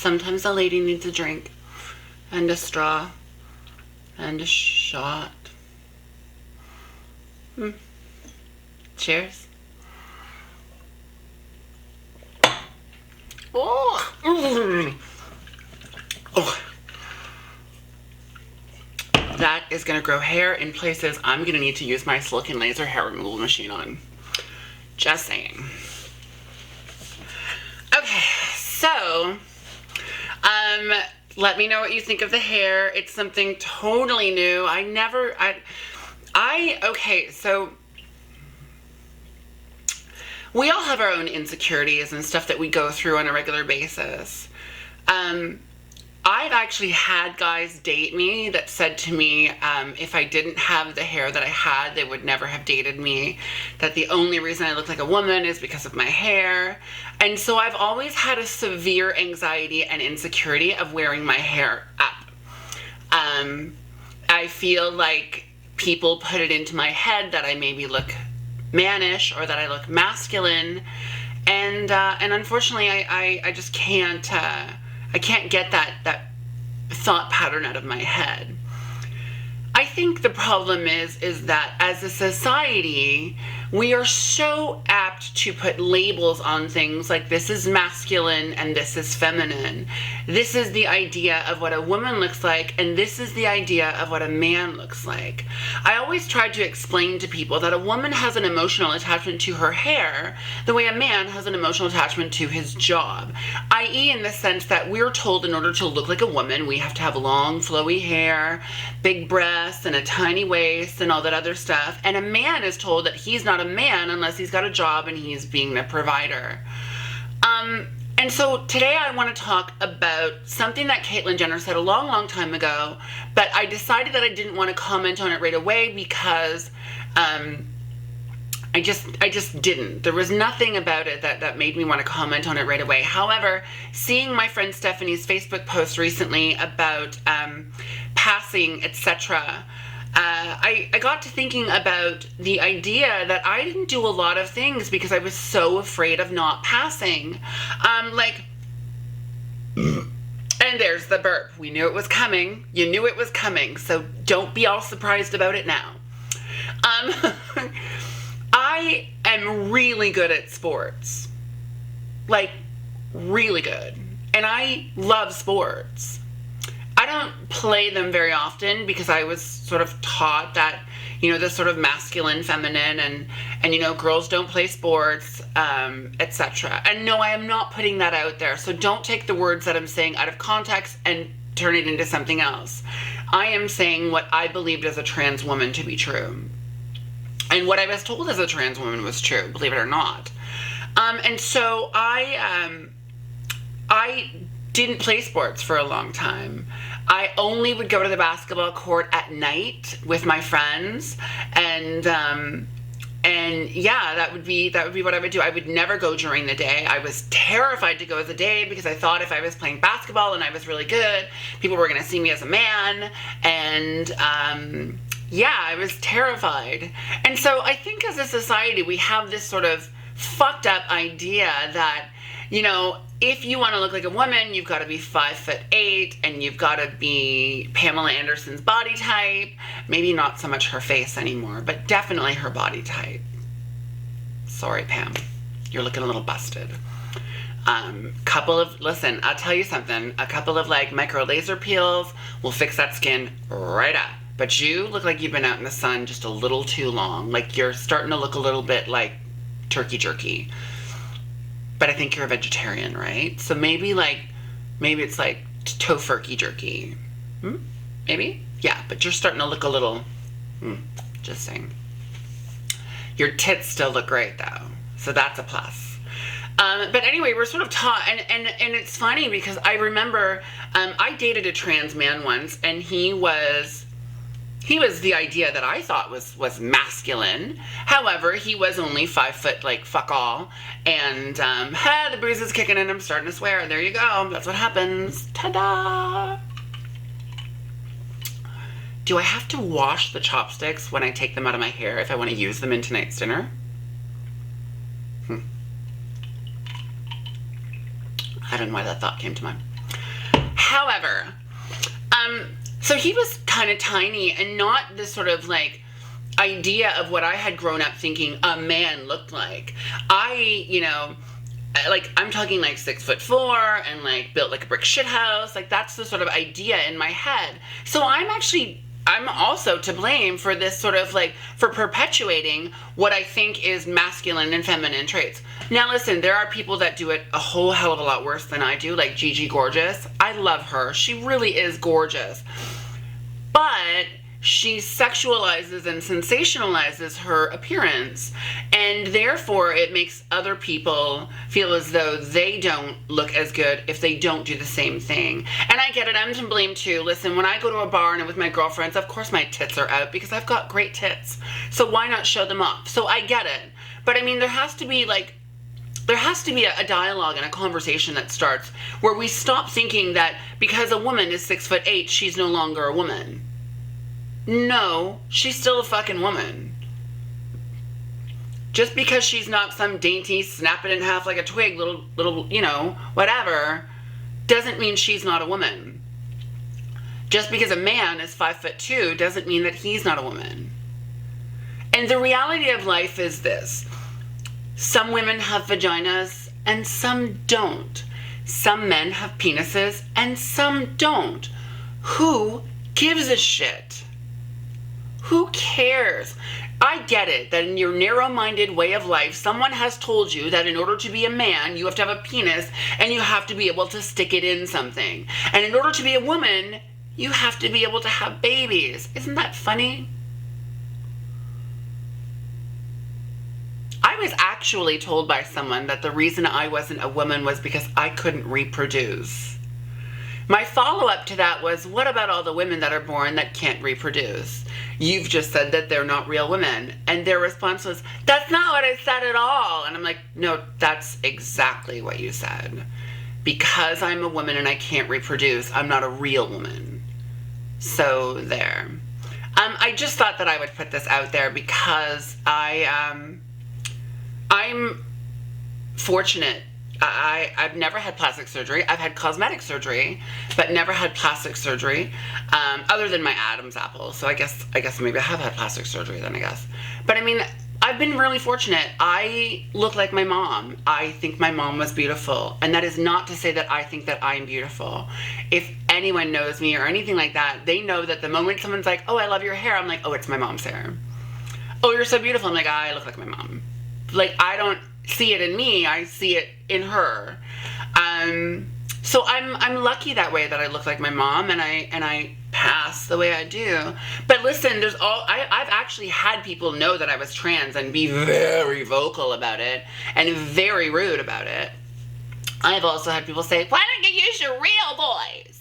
Sometimes a lady needs a drink and a straw and a shot. Cheers. Oh. That is going to grow hair in places I'm going to need to use my silicone laser hair removal machine on. Just saying. Okay, so let me know what you think of the hair. It's something totally new. Okay, so we all have our own insecurities and stuff that we go through on a regular basis. I've actually had guys date me that said to me, if I didn't have the hair that I had, they would never have dated me. That the only reason I look like a woman is because of my hair. And so I've always had a severe anxiety and insecurity of wearing my hair up. I feel like people put it into my head that I maybe look mannish or that I look masculine. And unfortunately, I just can't... I can't get that thought pattern out of my head. I think the problem is that as a society, we are so apt to put labels on things like this is masculine and this is feminine. This is the idea of what a woman looks like, and this is the idea of what a man looks like. I always try to explain to people that a woman has an emotional attachment to her hair the way a man has an emotional attachment to his job, i.e. in the sense that we're told in order to look like a woman, we have to have long, flowy hair, big breasts, and a tiny waist, and all that other stuff. And a man is told that he's not a man unless he's got a job and he's being the provider. And so today I want to talk about something that Caitlyn Jenner said a long, long time ago, but I decided that I didn't want to comment on it right away because I just didn't. There was nothing about it that made me want to comment on it right away. However, seeing my friend Stephanie's Facebook post recently about passing, etc., I got to thinking about the idea that I didn't do a lot of things because I was so afraid of not passing. And there's the burp. We knew it was coming. You knew it was coming, so don't be all surprised about it now. I am really good at sports. Like, really good. And I love sports. I don't play them very often because I was sort of taught that, this sort of masculine, feminine, and girls don't play sports, etc. And no, I am not putting that out there. So don't take the words that I'm saying out of context and turn it into something else. I am saying what I believed as a trans woman to be true. And what I was told as a trans woman was true, believe it or not. And so I didn't play sports for a long time. I only would go to the basketball court at night with my friends, and yeah, that would be what I would do. I would never go during the day. I was terrified to go as a day because I thought if I was playing basketball and I was really good, people were going to see me as a man, and yeah, I was terrified. And so I think as a society, we have this sort of fucked up idea that, if you want to look like a woman, you've got to be 5'8", and you've got to be Pamela Anderson's body type. Maybe not so much her face anymore, but definitely her body type. Sorry, Pam. You're looking a little busted. Listen, I'll tell you something. A couple of micro laser peels will fix that skin right up. But you look like you've been out in the sun just a little too long. Like you're starting to look a little bit like turkey jerky. But I think you're a vegetarian, right? So maybe it's like tofurkey jerky. Maybe? Yeah, but you're starting to look a little, just saying. Your tits still look great though. So that's a plus. But anyway, we're sort of taught, and it's funny because I remember I dated a trans man once, and he was the idea that I thought was masculine. However, he was only 5 foot, like fuck all, and the bruise is kicking and I'm starting to swear. There you go. That's what happens. Ta-da! Do I have to wash the chopsticks when I take them out of my hair if I want to use them in tonight's dinner? I don't know why that thought came to mind. However, so he was kind of tiny and not this sort of like idea of what I had grown up thinking a man looked like. I'm talking like 6'4" and like built like a brick shit house. Like that's the sort of idea in my head. So I'm also to blame for this sort of like, for perpetuating what I think is masculine and feminine traits. Now listen, there are people that do it a whole hell of a lot worse than I do, like Gigi Gorgeous. I love her. She really is gorgeous. But she sexualizes and sensationalizes her appearance, and therefore it makes other people feel as though they don't look as good if they don't do the same thing. And I get it, I'm to blame too. Listen, when I go to a bar and I'm with my girlfriends, of course my tits are out because I've got great tits. So why not show them off? So I get it. But I mean, there has to be a dialogue and a conversation that starts where we stop thinking that because a woman is 6'8", she's no longer a woman. No, she's still a fucking woman. Just because she's not some dainty, snap it in half like a twig, little, whatever, doesn't mean she's not a woman. Just because a man is 5'2" doesn't mean that he's not a woman. And the reality of life is this. Some women have vaginas and some don't. Some men have penises and some don't. Who gives a shit? Who cares? I get it that in your narrow-minded way of life, someone has told you that in order to be a man, you have to have a penis and you have to be able to stick it in something. And in order to be a woman, you have to be able to have babies. Isn't that funny? I was actually told by someone that the reason I wasn't a woman was because I couldn't reproduce. My follow-up to that was, what about all the women that are born that can't reproduce? You've just said that they're not real women. And their response was, that's not what I said at all. And I'm like, no, that's exactly what you said. Because I'm a woman and I can't reproduce, I'm not a real woman. So there. I just thought that I would put this out there because I'm fortunate. I've never had plastic surgery. I've had cosmetic surgery, but never had plastic surgery, other than my Adam's apple. So I guess maybe I have had plastic surgery then, I guess. But I mean, I've been really fortunate. I look like my mom. I think my mom was beautiful. And that is not to say that I think that I'm beautiful. If anyone knows me or anything like that, they know that the moment someone's like, oh, I love your hair, I'm like, oh, it's my mom's hair. Oh, you're so beautiful. I'm like, I look like my mom. Like, I don't see it in me, I see it in her. So I'm lucky that way that I look like my mom and I pass the way I do. But listen, I've actually had people know that I was trans and be very vocal about it and very rude about it. I've also had people say, why don't you use your real voice?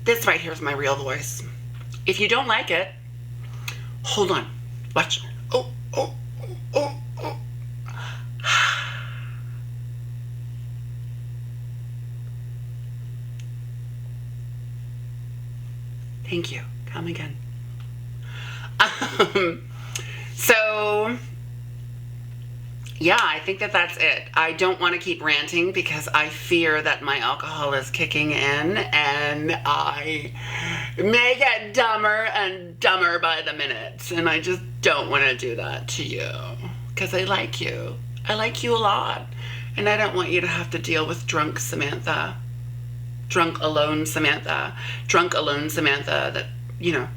This right here is my real voice. If you don't like it, hold on. Watch. Oh. Thank you. Come again. So, yeah, I think that that's it. I don't want to keep ranting because I fear that my alcohol is kicking in and I may get dumber and dumber by the minute. And I just don't want to do that to you because I like you. I like you a lot. And I don't want you to have to deal with drunk Samantha. Drunk alone Samantha. Drunk alone Samantha that, you know,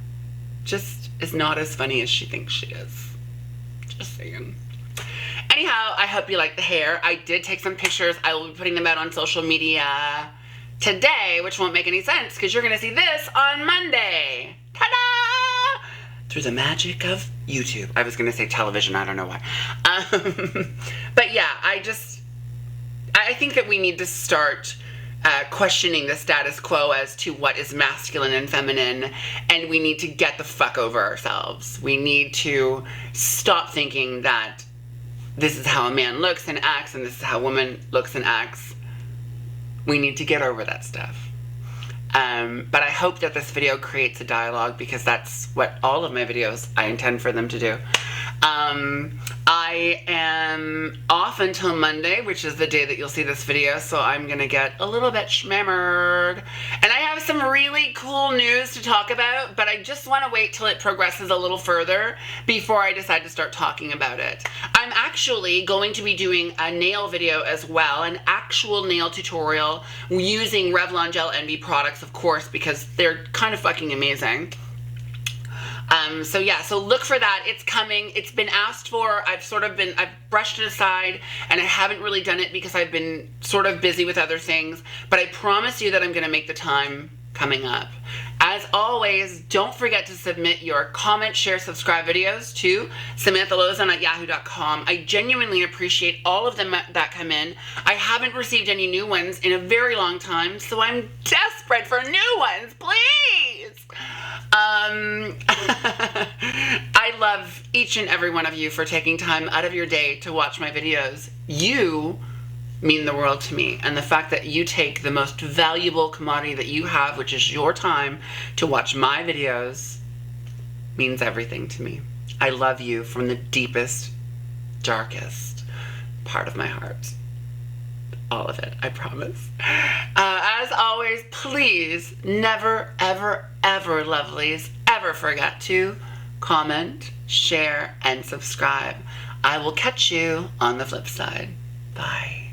just is not as funny as she thinks she is. Just saying. Anyhow, I hope you like the hair. I did take some pictures. I will be putting them out on social media today, which won't make any sense because you're going to see this on Monday. Ta-da! Through the magic of YouTube. I was going to say television. I don't know why. But yeah, I think that we need to start questioning the status quo as to what is masculine and feminine, and we need to get the fuck over ourselves. We need to stop thinking that this is how a man looks and acts, and this is how a woman looks and acts. We need to get over that stuff. But I hope that this video creates a dialogue, because that's what all of my videos, I intend for them to do. I am off until Monday, which is the day that you'll see this video, so I'm gonna get a little bit schmammered. And I have some really cool news to talk about, but I just want to wait till it progresses a little further before I decide to start talking about it. I'm actually going to be doing a nail video as well, an actual nail tutorial using Revlon Gel Envy products, of course, because they're kind of fucking amazing. So yeah, so look for that. It's coming. It's been asked for. I've brushed it aside, and I haven't really done it because I've been sort of busy with other things, but I promise you that I'm going to make the time coming up. As always, don't forget to submit your comment, share, subscribe videos to samanthalozen@yahoo.com. I genuinely appreciate all of them that come in. I haven't received any new ones in a very long time, so I'm desperate for new ones, please. I love each and every one of you for taking time out of your day to watch my videos. You mean the world to me, and the fact that you take the most valuable commodity that you have, which is your time, to watch my videos means everything to me. I love you from the deepest, darkest part of my heart. All of it, I promise. As always, please never, ever, ever, lovelies, ever forget to comment, share, and subscribe. I will catch you on the flip side. Bye.